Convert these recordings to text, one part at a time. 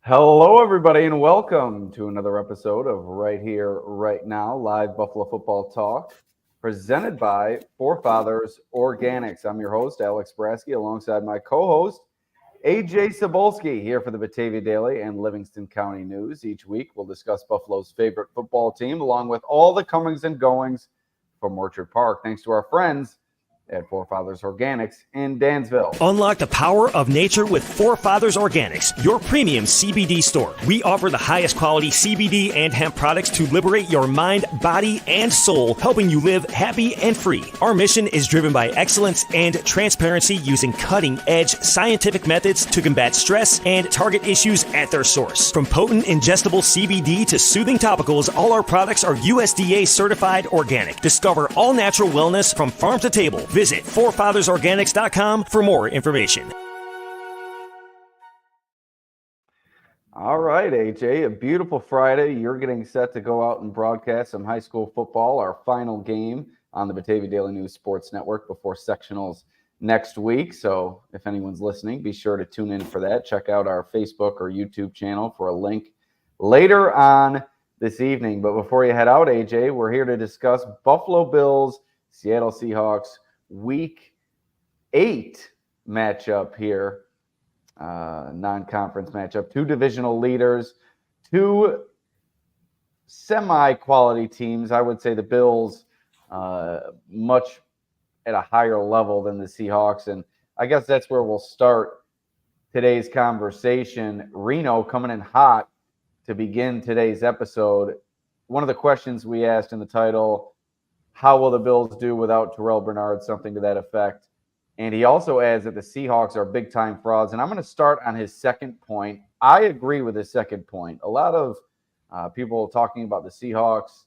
Hello, everybody, and welcome to another episode of Right Here, Right Now, live Buffalo Football Talk, presented by Forefathers Organics. I'm your host, Alex Brasky, alongside my co-host, Ajay Cybulski, here for the Batavia Daily and Livingston County News. Each week, we'll discuss Buffalo's favorite football team, along with all the comings and goings from Orchard Park, thanks to our friends at Forefathers Organics in Dansville. Unlock the power of nature with Forefathers Organics, your premium CBD store. We offer the highest quality CBD and hemp products to liberate your mind, body, and soul, helping you live happy and free. Our mission is driven by excellence and transparency, using cutting-edge scientific methods to combat stress and target issues at their source. From potent ingestible CBD to soothing topicals, all our products are USDA certified organic. Discover all natural wellness from farm to table. Visit forefathersorganics.com for more information. All right, AJ, a beautiful Friday. You're getting set to go out and broadcast some high school football, our final game on the Batavia Daily News Sports Network before sectionals next week. So if anyone's listening, be sure to tune in for that. Check out our Facebook or YouTube channel for a link later on this evening. But before you head out, AJ, we're here to discuss Buffalo Bills, Seattle Seahawks, Week 8 matchup here, non-conference matchup. Two divisional leaders, two semi-quality teams. I would say the Bills much at a higher level than the Seahawks, and I guess that's where we'll start today's conversation. Reno coming in hot to begin today's episode. One of the questions we asked in the title, how will the Bills do without Terrell Bernard? Something to that effect. And he also adds that the Seahawks are big-time frauds. And I'm going to start on his second point. I agree with his second point. A lot of people talking about the Seahawks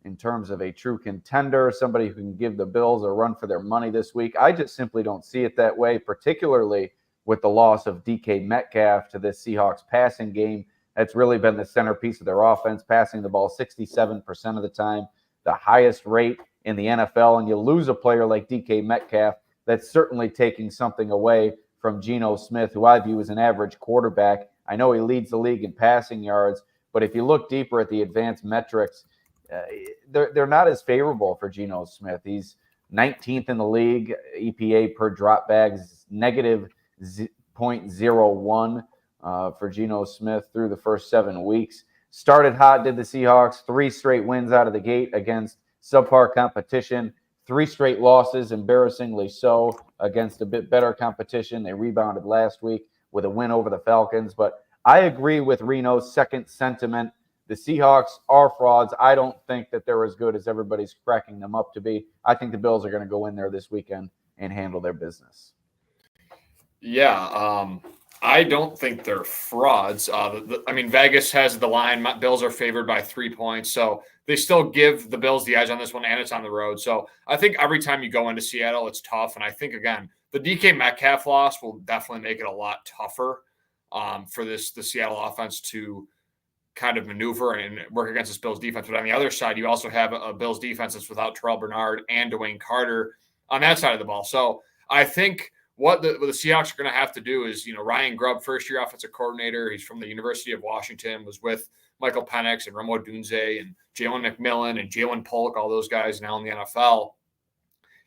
in terms of a true contender, somebody who can give the Bills a run for their money this week. I just simply don't see it that way, particularly with the loss of DK Metcalf to this Seahawks passing game. That's really been the centerpiece of their offense, passing the ball 67% of the time, the highest rate in the NFL, and you lose a player like DK Metcalf, that's certainly taking something away from Geno Smith, who I view as an average quarterback. I know he leads the league in passing yards, but if you look deeper at the advanced metrics, they're not as favorable for Geno Smith. He's 19th in the league, EPA per drop bags, negative 0.01 for Geno Smith through the first 7 weeks. Started hot, did the Seahawks, 3 straight wins out of the gate against subpar competition, 3 straight losses, embarrassingly so, against a bit better competition. They rebounded last week with a win over the Falcons. But I agree with Reno's second sentiment. The Seahawks are frauds. I don't think that they're as good as everybody's cracking them up to be. I think the Bills are going to go in there this weekend and handle their business. Yeah, I don't think they're frauds. Vegas has the line. Bills are favored by 3 points. So they still give the Bills the edge on this one, and it's on the road. So I think every time you go into Seattle, it's tough. And I think, again, the DK Metcalf loss will definitely make it a lot tougher for the Seattle offense to kind of maneuver and work against this Bills defense. But on the other side, you also have a Bills defense that's without Terrell Bernard and Dwayne Carter on that side of the ball. So I think what the Seahawks are going to have to do is, Ryan Grubb, first-year offensive coordinator. He's from the University of Washington, was with Michael Penix and Romo Dunze and Jalen McMillan and Jalen Polk, all those guys now in the NFL.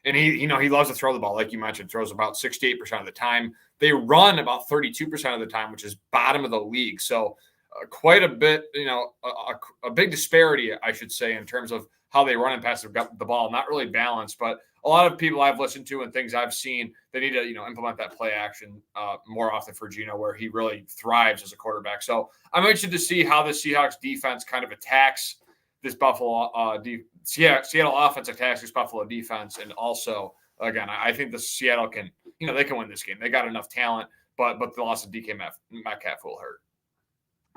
And he loves to throw the ball, like you mentioned, throws about 68% of the time. They run about 32% of the time, which is bottom of the league. So quite a bit, a big disparity, I should say, in terms of how they run and pass the ball. Not really balanced, but a lot of people I've listened to and things I've seen, they need to, implement that play action more often for Geno, where he really thrives as a quarterback. So I'm interested to see how the Seahawks defense kind of attacks this Seattle offense attacks this Buffalo defense. And also, again, I think the Seattle can, they can win this game. They got enough talent, but the loss of DK Metcalf will hurt.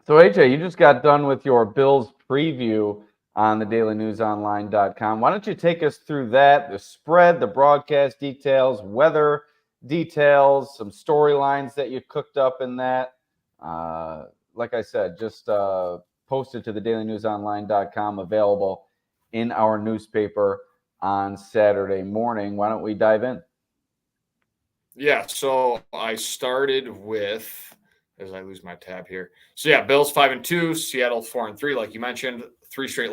So, AJ, you just got done with your Bills preview on the dailynewsonline.com. Why don't you take us through that, the spread, the broadcast details, weather details, some storylines that you cooked up in that. Like I said, just posted to the dailynewsonline.com, available in our newspaper on Saturday morning. Why don't we dive in? Yeah, so I started with as I lose my tab here. So yeah, Bills 5-2, Seattle 4-3, like you mentioned, 3 straight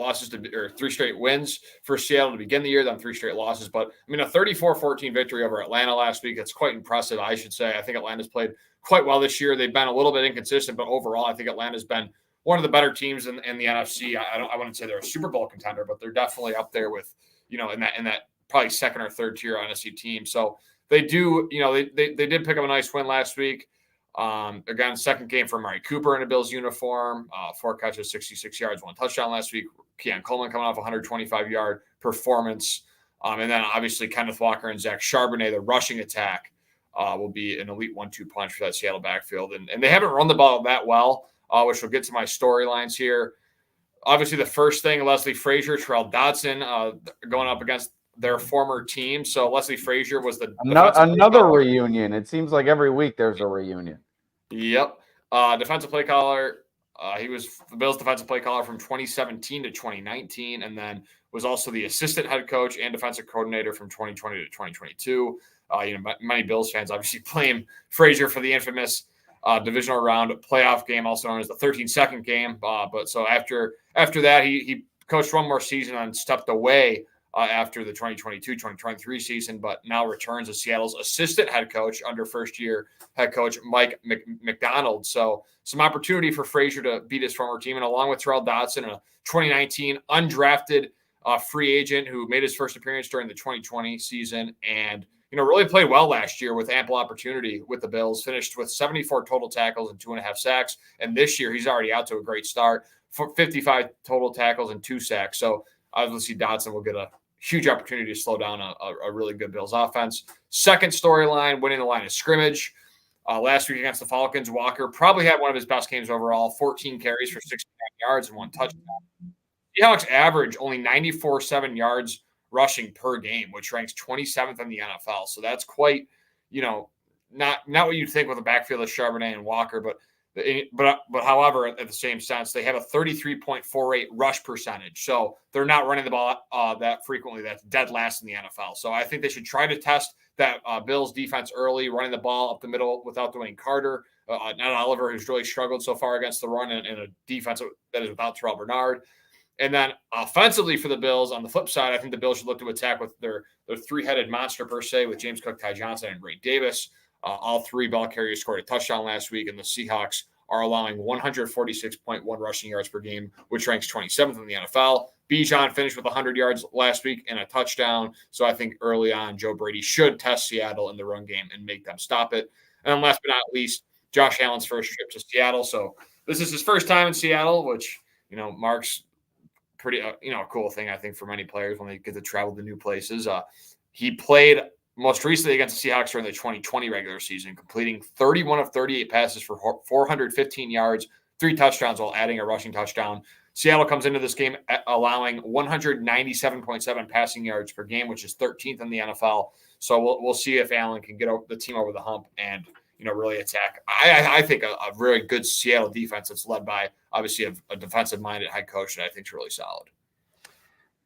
wins for Seattle to begin the year, then 3 straight losses. But I mean, a 34-14 victory over Atlanta last week. That's quite impressive, I should say. I think Atlanta's played quite well this year. They've been a little bit inconsistent, but overall, I think Atlanta's been one of the better teams in the NFC. I wouldn't say they're a Super Bowl contender, but they're definitely up there with, in that probably second or third tier NFC team. So they do, they did pick up a nice win last week. Again, second game for Amari Cooper in a Bills uniform, 4 catches, 66 yards, 1 touchdown last week. Keon Coleman coming off a 125-yard performance. And then obviously Kenneth Walker and Zach Charbonnet, the rushing attack, will be an elite 1-2 punch for that Seattle backfield. And they haven't run the ball that well, which will get to my storylines here. Obviously, the first thing, Leslie Frazier, Terrell Dodson going up against their former team. So Leslie Frazier was another reunion. It seems like every week there's a reunion. Yep. Defensive play caller. He was the Bills' defensive play caller from 2017 to 2019, and then was also the assistant head coach and defensive coordinator from 2020 to 2022. Many Bills fans obviously blame Frazier for the infamous divisional round playoff game, also known as the 13-second game. But so after that, he coached one more season and stepped away after the 2022-2023 season, but now returns as Seattle's assistant head coach under first-year head coach Mike McDonald. So some opportunity for Frazier to beat his former team, and along with Terrell Dodson, a 2019 undrafted free agent who made his first appearance during the 2020 season and really played well last year with ample opportunity with the Bills, finished with 74 total tackles and 2.5 sacks. And this year, he's already out to a great start for 55 total tackles and 2 sacks. So obviously Dodson will get a huge opportunity to slow down a really good Bills offense. Second storyline, winning the line of scrimmage. Last week against the Falcons, Walker probably had one of his best games overall, 14 carries for 69 yards and 1 touchdown. Seahawks average only 94.7 yards rushing per game, which ranks 27th in the NFL. So that's quite, not what you'd think with a backfield of Charbonnet and Walker, but however, at the same sense, they have a 33.48 rush percentage. So they're not running the ball that frequently. That's dead last in the NFL. So I think they should try to test that Bills defense early, running the ball up the middle without Dwayne Carter, not Oliver, who's really struggled so far against the run, and a defense that is without Terrell Bernard. And then offensively for the Bills, on the flip side, I think the Bills should look to attack with their 3-headed monster per se, with James Cook, Ty Johnson, and Ray Davis. All 3 ball carriers scored a touchdown last week, and the Seahawks are allowing 146.1 rushing yards per game, which ranks 27th in the NFL. Bijan finished with 100 yards last week and a touchdown. So I think early on, Joe Brady should test Seattle in the run game and make them stop it. And then last but not least, Josh Allen's first trip to Seattle. So this is his first time in Seattle, which, marks pretty, a cool thing, I think, for many players when they get to travel to new places. He played most recently against the Seahawks during the 2020 regular season, completing 31 of 38 passes for 415 yards, 3 touchdowns while adding a rushing touchdown. Seattle comes into this game allowing 197.7 passing yards per game, which is 13th in the NFL. So we'll see if Allen can get the team over the hump and really attack. I think a really good Seattle defense that's led by obviously a defensive-minded head coach that I think is really solid.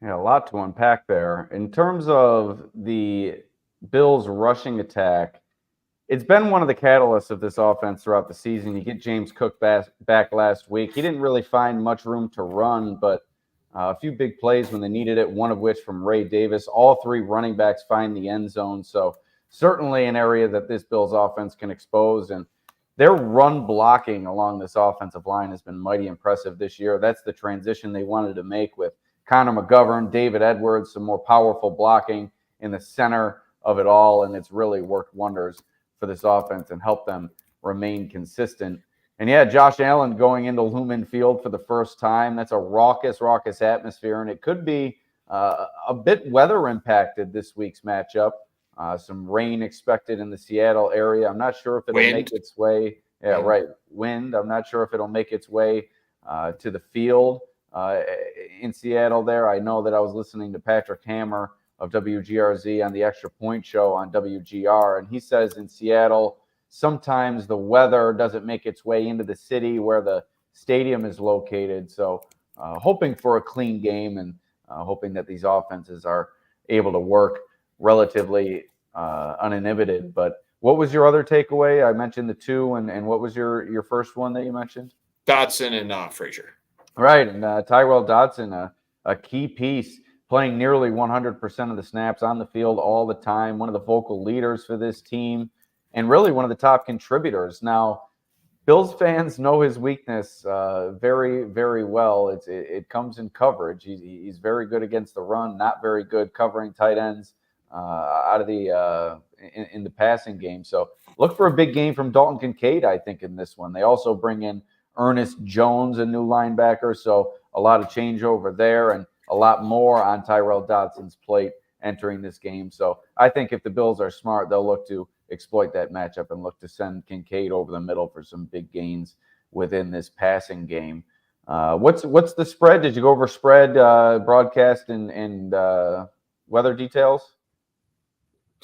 Yeah, a lot to unpack there. In terms of the Bills rushing attack, it's been one of the catalysts of this offense throughout the season. You get James Cook back last week. He didn't really find much room to run, but a few big plays when they needed it, one of which from Ray Davis. All 3 running backs find the end zone. So certainly an area that this Bills offense can expose. And their run blocking along this offensive line has been mighty impressive this year. That's the transition they wanted to make with Connor McGovern, David Edwards, some more powerful blocking in the center of it all. And it's really worked wonders for this offense and helped them remain consistent. And yeah, Josh Allen going into Lumen Field for the first time. That's a raucous atmosphere. And it could be a bit weather impacted this week's matchup. Some rain expected in the Seattle area. I'm not sure if it'll make its way. Yeah, right. Wind. I'm not sure if it'll make its way to the field in Seattle there. I know that I was listening to Patrick Hammer of WGRZ on the Extra Point Show on WGR, and he says in Seattle, sometimes the weather doesn't make its way into the city where the stadium is located. So hoping for a clean game and hoping that these offenses are able to work relatively uninhibited. But What was your other takeaway? I mentioned the two, and what was your first one that you mentioned? Dotson and Frazier. Right, and Tyrell Dodson, a key piece, playing nearly 100% of the snaps on the field all the time, one of the vocal leaders for this team, and really one of the top contributors. Now, Bills fans know his weakness very, very well. It comes in coverage. He's very good against the run, not very good covering tight ends out of the in the passing game. So look for a big game from Dalton Kincaid, I think, in this one. They also bring in Ernest Jones, a new linebacker. So a lot of changeover there and a lot more on Tyrell Dodson's plate entering this game. So I think if the Bills are smart, they'll look to exploit that matchup and look to send Kincaid over the middle for some big gains within this passing game. What's the spread? Did you go over spread, broadcast, and weather details?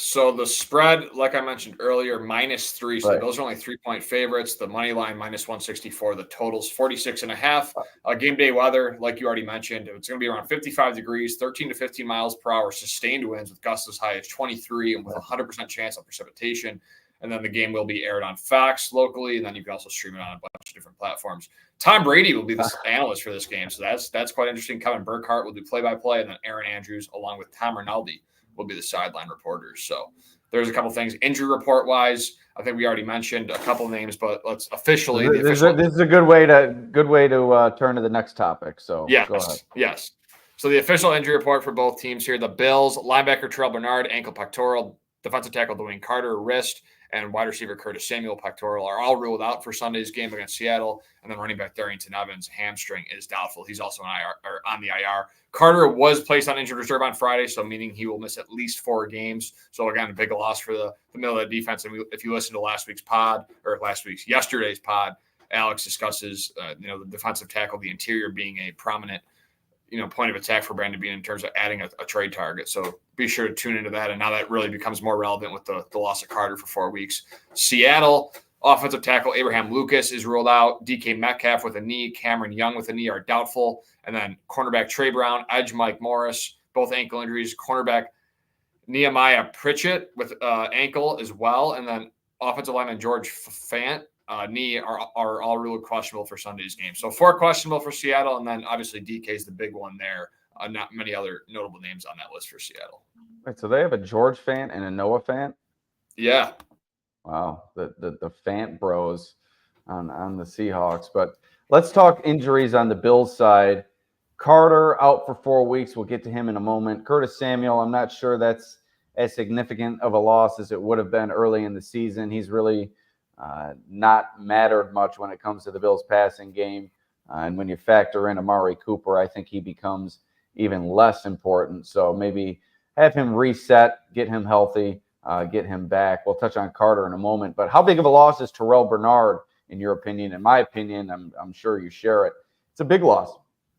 So the spread, like I mentioned earlier, -3. So Right. those are only 3-point favorites. The money line -164. The total's 46.5. Game day weather, like you already mentioned, it's going to be around 55 degrees, 13 to 15 miles per hour, sustained winds with gusts as high as 23 and with a 100% chance of precipitation. And then the game will be aired on Fox locally, and then you can also stream it on a bunch of different platforms. Tom Brady will be the analyst for this game, so that's quite interesting. Kevin Burkhardt will do play-by-play, and then Aaron Andrews, along with Tom Rinaldi, will be the sideline reporters. So there's a couple things injury report wise. I think we already mentioned a couple names, but let's officially. This is a good way to turn to the next topic. So yes, go ahead. yes. So the official injury report for both teams here: the Bills linebacker Terrell Bernard, ankle pectoral; defensive tackle Dwayne Carter, wrist; and wide receiver Curtis Samuel, pectoral, are all ruled out for Sunday's game against Seattle. And then running back Darrington Evans, hamstring, is doubtful. He's also on the IR. Carter was placed on injured reserve on Friday, so meaning he will miss at least 4 games. So again, a big loss for the middle of the defense. And if you listen to yesterday's pod, Alex discusses the defensive tackle, the interior being a prominent point of attack for Brandon Beane in terms of adding a trade target. So be sure to tune into that. And now that really becomes more relevant with the loss of Carter for 4 weeks. Seattle offensive tackle Abraham Lucas is ruled out. DK Metcalf with a knee, Cameron Young with a knee are doubtful. And then cornerback Trey Brown, edge Mike Morris, both ankle injuries. Cornerback Nehemiah Pritchett with ankle as well. And then offensive lineman George Fant, knee are all ruled questionable for Sunday's game. So 4 questionable for Seattle, and then obviously DK is the big one there. Not many other notable names on that list for Seattle. Right, so they have a George Fant and a Noah Fant. Yeah. Wow, the Fant bros on the Seahawks. But let's talk injuries on the Bills side. Carter out for 4 weeks. We'll get to him in a moment. Curtis Samuel, I'm not sure that's as significant of a loss as it would have been early in the season. He's really not mattered much when it comes to the Bills passing game. And when you factor in Amari Cooper, I think he becomes even less important. So maybe have him reset, get him healthy, get him back. We'll touch on Carter in a moment. But how big of a loss is Terrell Bernard, in your opinion? In my opinion, I'm sure you share it. It's a big loss.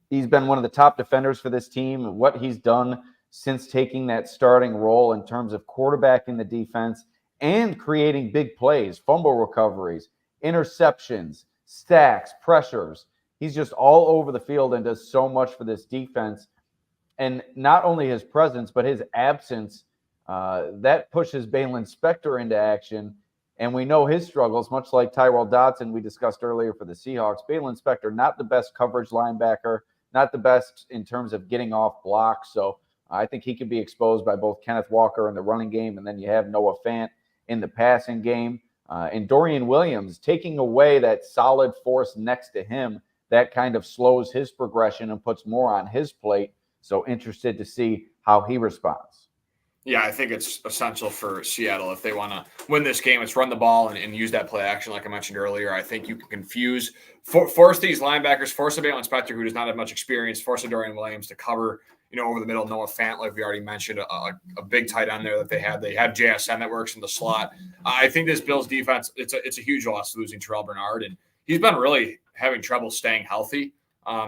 He's been one of the top defenders for this team. What he's done since taking that starting role in terms of quarterbacking the defense and creating big plays, fumble recoveries, interceptions, stacks, pressures. He's just all over the field and does so much for this defense. And not only his presence, but his absence, that pushes Balin Spector into action. And we know his struggles, much like Tyrell Dodson we discussed earlier for the Seahawks. Balin Spector, not the best coverage linebacker, not the best in terms of getting off blocks. So I think he can be exposed by both Kenneth Walker in the running game, and then you have Noah Fant in the passing game. And Dorian Williams taking away that solid force next to him, that kind of slows his progression and puts more on his plate. So interested to see how he responds. Yeah, I think it's essential for Seattle if they want to win this game. It's run the ball and use that play action like I mentioned earlier. I think you can force these linebackers, force a Balin Spector who does not have much experience, force a Dorian Williams to cover, over the middle. Noah Fant, like we already mentioned, a big tight end there that they have. They have JSN that works in the slot. I think this Bills defense, it's a huge loss losing Terrell Bernard, and he's been really having trouble staying healthy.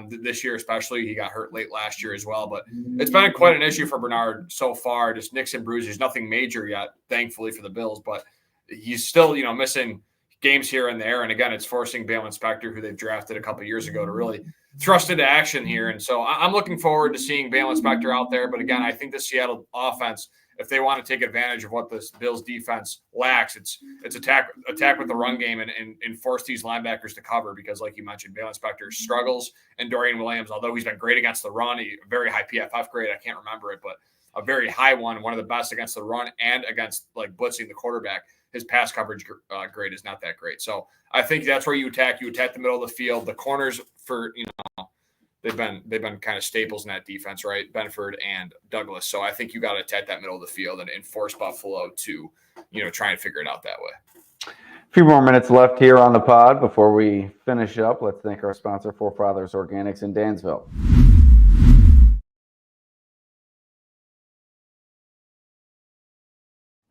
This year especially. He got hurt late last year as well, but it's been quite an issue for Bernard so far. Just nicks and bruises, nothing major yet, thankfully for the Bills, but he's still, missing games here and there. And again, it's forcing Bale Inspector, who they've drafted a couple years ago, to really thrust into action here. And so I'm looking forward to seeing Bale Inspector out there. But again, I think the Seattle offense, if they want to take advantage of what this Bills defense lacks, it's attack with the run game and force these linebackers to cover, because like you mentioned, Bale Inspector struggles, and Dorian Williams, although he's been great against the run, a very high PFF grade, I can't remember it, but a very high one of the best against the run and against like blitzing the quarterback. His pass coverage grade is not that great. So I think that's where you attack. You attack the middle of the field. The corners for, they've been kind of staples in that defense, right? Benford and Douglas. So I think you got to attack that middle of the field and force Buffalo to, try and figure it out that way. A few more minutes left here on the pod before we finish up. Let's thank our sponsor, Forefathers Organics in Dansville.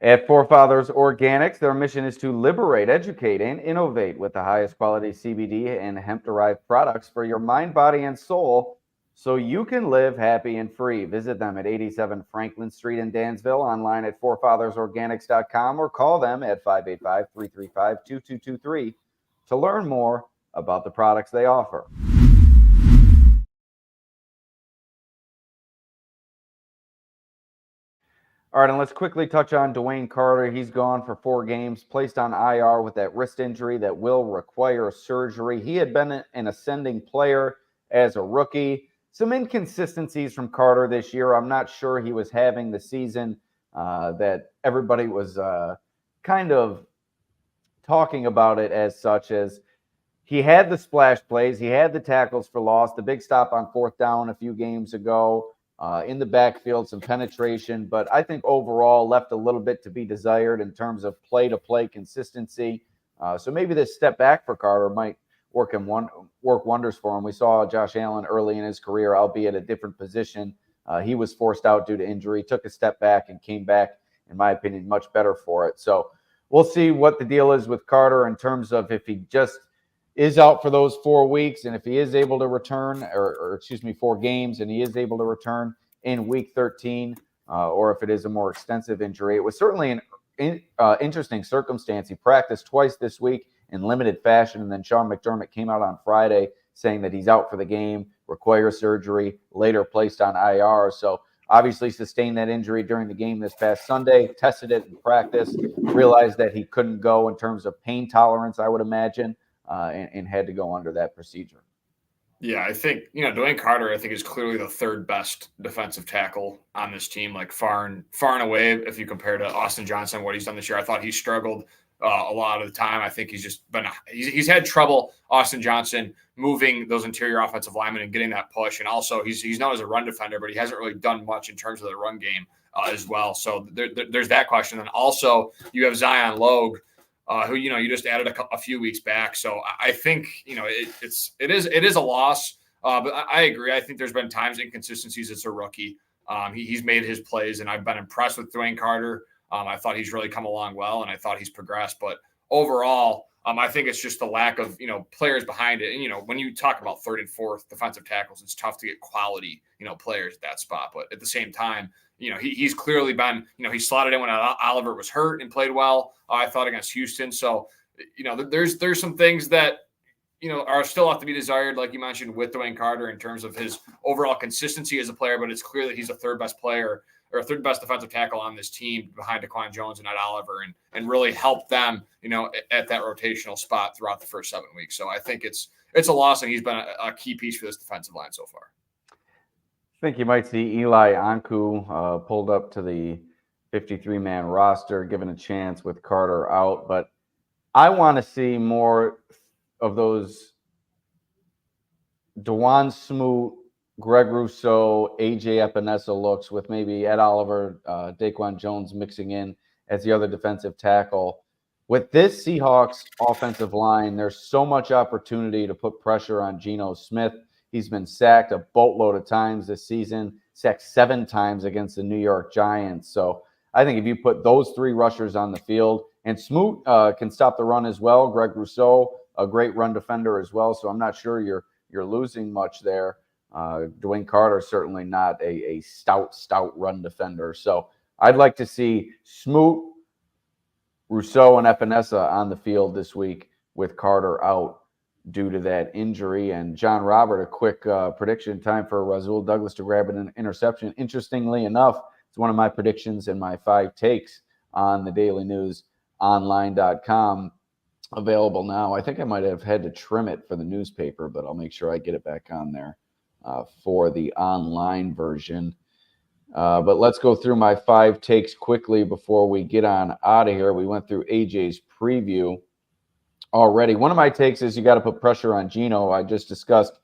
At Forefathers Organics, their mission is to liberate, educate, and innovate with the highest quality CBD and hemp-derived products for your mind, body, and soul, so you can live happy and free. Visit them at 87 Franklin Street in Dansville, online at forefathersorganics.com, or call them at 585-335-2223 to learn more about the products they offer. All right, and let's quickly touch on Dwayne Carter. He's gone for 4 games, placed on IR with that wrist injury that will require surgery. He had been an ascending player as a rookie. Some inconsistencies from Carter this year. I'm not sure he was having the season that everybody was kind of talking about it as such, as he had the splash plays, he had the tackles for loss, the big stop on 4th down a few games ago. In the backfield, some penetration, but I think overall left a little bit to be desired in terms of play-to-play consistency. So maybe this step back for Carter might work wonders for him. We saw Josh Allen early in his career, albeit a different position. He was forced out due to injury, took a step back, and came back, in my opinion, much better for it. So we'll see what the deal is with Carter in terms of if he just is out for those 4 weeks, and if he is able to return, or 4 games, and he is able to return in week 13, or if it is a more extensive injury. It was certainly an interesting circumstance. He practiced twice this week in limited fashion, and then Sean McDermott came out on Friday saying that he's out for the game, requires surgery, later placed on IR. So obviously sustained that injury during the game this past Sunday, tested it in practice, realized that he couldn't go in terms of pain tolerance, I would imagine, and had to go under that procedure. Yeah, I think, Dwayne Carter, I think, is clearly the 3rd best defensive tackle on this team, like far and away. If you compare to Austin Johnson, what he's done this year, I thought he struggled a lot of the time. I think he's just been he's had trouble, Austin Johnson, moving those interior offensive linemen and getting that push. And also he's known as a run defender, but he hasn't really done much in terms of the run game as well. So there's that question. And also you have Zion Logue, who you just added a few weeks back. So I think it is a loss. But I agree. I think there's been times inconsistencies. It's a rookie. He's made his plays, and I've been impressed with Dwayne Carter. I thought he's really come along well, and I thought he's progressed. But overall, I think it's just the lack of players behind it. And when you talk about 3rd and 4th defensive tackles, it's tough to get quality players at that spot. But at the same time, he's clearly been he slotted in when Oliver was hurt and played well, I thought, against Houston. So there's some things that are still have to be desired, like you mentioned, with Dwayne Carter in terms of his overall consistency as a player. But it's clear that he's a 3rd best player, or 3rd best defensive tackle on this team behind Daquan Jones and Ed Oliver, and really help them, at that rotational spot throughout the first 7 weeks. So I think it's a loss, and he's been a key piece for this defensive line so far. I think you might see Eli Anku pulled up to the 53-man roster, given a chance with Carter out. But I want to see more of those Dewan Smoot, Greg Rousseau, AJ Epinesa looks, with maybe Ed Oliver, Daquan Jones mixing in as the other defensive tackle. With this Seahawks offensive line, there's so much opportunity to put pressure on Geno Smith. He's been sacked a boatload of times this season, sacked 7 times against the New York Giants. So I think if you put those 3 rushers on the field, and Smoot can stop the run as well, Greg Rousseau, a great run defender as well. So I'm not sure you're losing much there. Dwayne Carter, certainly not a stout run defender. So I'd like to see Smoot, Rousseau and Epinesa on the field this week with Carter out due to that injury. And John Robert, a quick prediction time for Rasul Douglas to grab an interception. Interestingly enough, it's one of my predictions in my 5 takes on the Daily News online.com, available now. I think I might have had to trim it for the newspaper, but I'll make sure I get it back on there for the online version. But let's go through my 5 takes quickly before we get on out of here. We went through AJ's preview already. One of my takes is you got to put pressure on Geno. I just discussed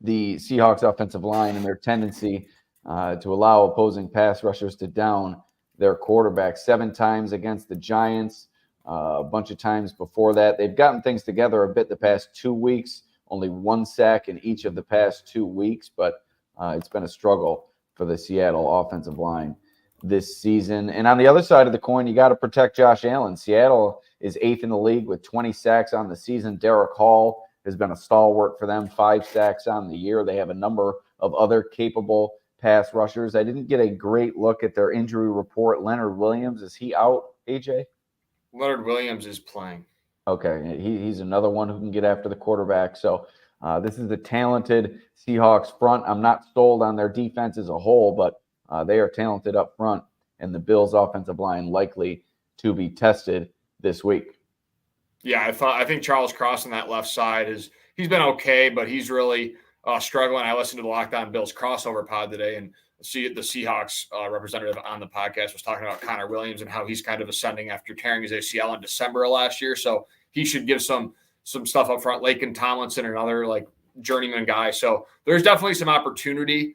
the Seahawks offensive line and their tendency to allow opposing pass rushers to down their quarterback 7 times against the Giants, a bunch of times before that. They've gotten things together a bit the past 2 weeks, only 1 sack in each of the past 2 weeks, but it's been a struggle for the Seattle offensive line this season. And on the other side of the coin, you got to protect Josh Allen. Seattle is 8th in the league with 20 sacks on the season. Derek Hall has been a stalwart for them, 5 sacks on the year. They have a number of other capable pass rushers. I didn't get a great look at their injury report. Leonard Williams, is he out, AJ? Leonard Williams is playing. Okay, he's another one who can get after the quarterback. So this is a talented Seahawks front. I'm not sold on their defense as a whole, but they are talented up front, and the Bills' offensive line likely to be tested this week. Yeah, I think Charles Cross on that left side he's been okay, but he's really struggling. I listened to the Locked On Bills crossover pod today, and the Seahawks representative on the podcast was talking about Connor Williams and how he's kind of ascending after tearing his ACL in December of last year. So he should give some stuff up front. Laken Tomlinson, another like journeyman guy. So there's definitely some opportunity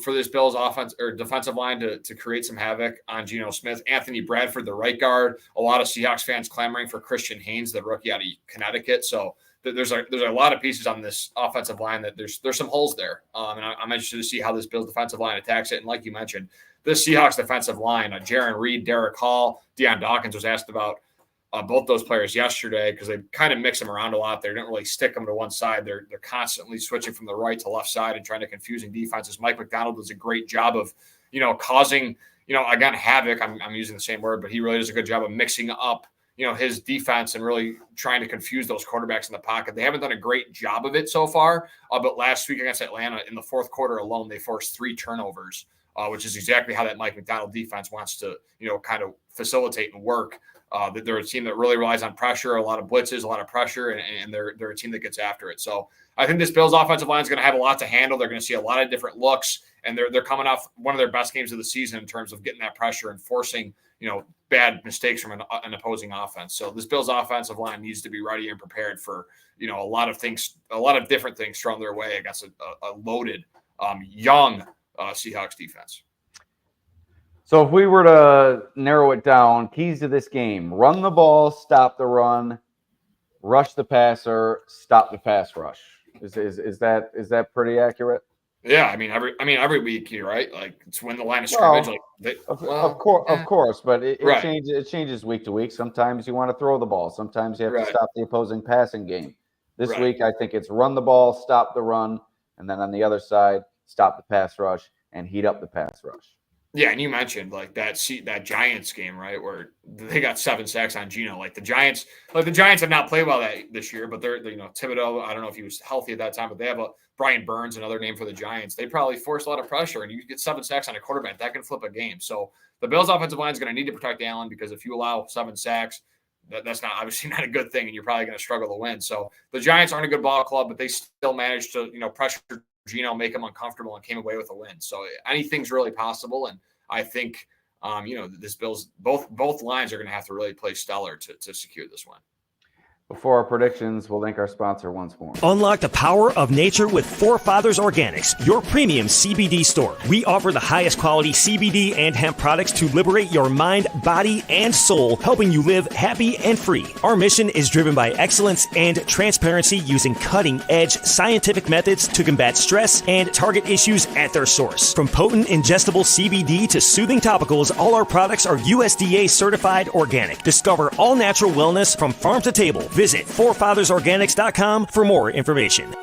for this Bills offense or defensive line to create some havoc on Geno Smith. Anthony Bradford, the right guard. A lot of Seahawks fans clamoring for Christian Haynes, the rookie out of Connecticut. So there's a lot of pieces on this offensive line that there's some holes there. And I'm interested to see how this Bills defensive line attacks it. And like you mentioned, this Seahawks defensive line, Jaron Reed, Derek Hall, Deion Dawkins was asked about both those players yesterday because they kind of mix them around a lot. They didn't really stick them to one side. They're constantly switching from the right to left side and trying to confusing defenses. Mike McDonald does a great job of, causing, again, havoc. I'm using the same word, but he really does a good job of mixing up, his defense and really trying to confuse those quarterbacks in the pocket. They haven't done a great job of it so far, but last week against Atlanta in the fourth quarter alone, they forced 3 turnovers, which is exactly how that Mike McDonald defense wants to, kind of facilitate and work. They're a team that really relies on pressure, a lot of blitzes, a lot of pressure, and they're a team that gets after it. So I think this Bills offensive line is going to have a lot to handle. They're going to see a lot of different looks, and they're coming off one of their best games of the season in terms of getting that pressure and forcing, bad mistakes from an opposing offense. So this Bills offensive line needs to be ready and prepared for, a lot of different things thrown their way against a loaded, young Seahawks defense. So if we were to narrow it down, keys to this game: run the ball, stop the run, rush the passer, stop the pass rush. Is that pretty accurate? Yeah, I mean every week here, right? Like it's when the line of scrimmage. Of course, but it changes week to week. Sometimes you want to throw the ball. Sometimes you have to stop the opposing passing game. This week, I think it's run the ball, stop the run, and then on the other side, stop the pass rush and heat up the pass rush. Yeah, and you mentioned like that Giants game, right, where they got 7 sacks on Geno. Like the Giants have not played well this year, but they're Thibodeau. I don't know if he was healthy at that time, but they have Brian Burns, another name for the Giants. They probably force a lot of pressure, and you get 7 sacks on a quarterback that can flip a game. So the Bills' offensive line is going to need to protect Allen because if you allow 7 sacks, that's not obviously not a good thing, and you're probably going to struggle to win. So the Giants aren't a good ball club, but they still managed to pressure Geno, make him uncomfortable, and came away with a win. So anything's really possible, and I think this Bills both lines are going to have to really play stellar to secure this win. Before our predictions, we'll thank our sponsor once more. Unlock the power of nature with Forefathers Organics, your premium CBD store. We offer the highest quality CBD and hemp products to liberate your mind, body, and soul, helping you live happy and free. Our mission is driven by excellence and transparency, using cutting-edge scientific methods to combat stress and target issues at their source. From potent ingestible CBD to soothing topicals, all our products are USDA certified organic. Discover all natural wellness from farm to table. Visit forefathersorganics.com for more information.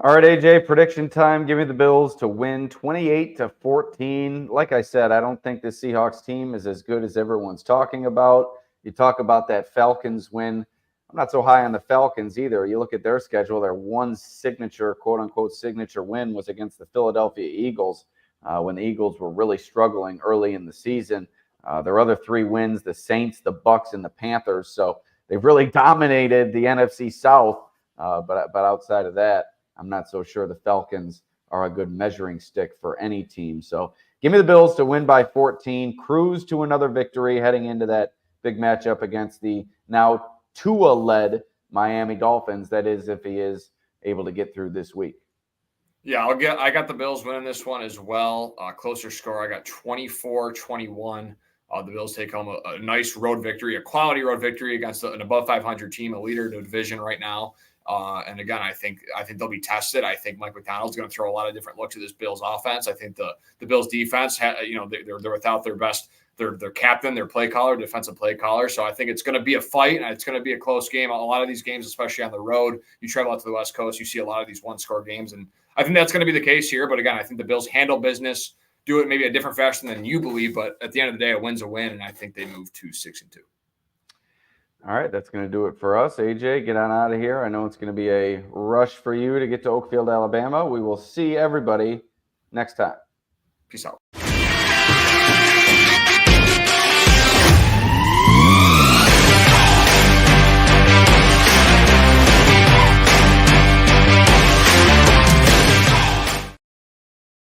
All right, AJ, prediction time. Give me the Bills to win 28-14. Like I said, I don't think the Seahawks team is as good as everyone's talking about. You talk about that Falcons win. I'm not so high on the Falcons either. You look at their schedule, their one signature, quote-unquote, signature win was against the Philadelphia Eagles when the Eagles were really struggling early in the season. Their other 3 wins, the Saints, the Bucks, and the Panthers. So they've really dominated the NFC South. But outside of that, I'm not so sure the Falcons are a good measuring stick for any team. So give me the Bills to win by 14, cruise to another victory heading into that big matchup against the now Tua-led Miami Dolphins. That is, if he is able to get through this week. Yeah, I got the Bills winning this one as well. Closer score. I got 24-21. The Bills take home a nice road victory, a quality road victory against an above 500 team, a leader in the division right now. And again, I think they'll be tested. I think Mike McDonald's going to throw a lot of different looks at this Bills offense. I think the Bills defense, they're without their best, their captain, their play caller, defensive play caller. So I think it's going to be a fight and it's going to be a close game. A lot of these games, especially on the road, you travel out to the West Coast, you see a lot of these one-score games, and I think that's going to be the case here. But again, I think the Bills handle business, do it maybe a different fashion than you believe, but at the end of the day, a win's a win, and I think they move to 6-2. All right, that's going to do it for us. AJ, get on out of here. I know it's going to be a rush for you to get to Oakfield, Alabama. We will see everybody next time. Peace out.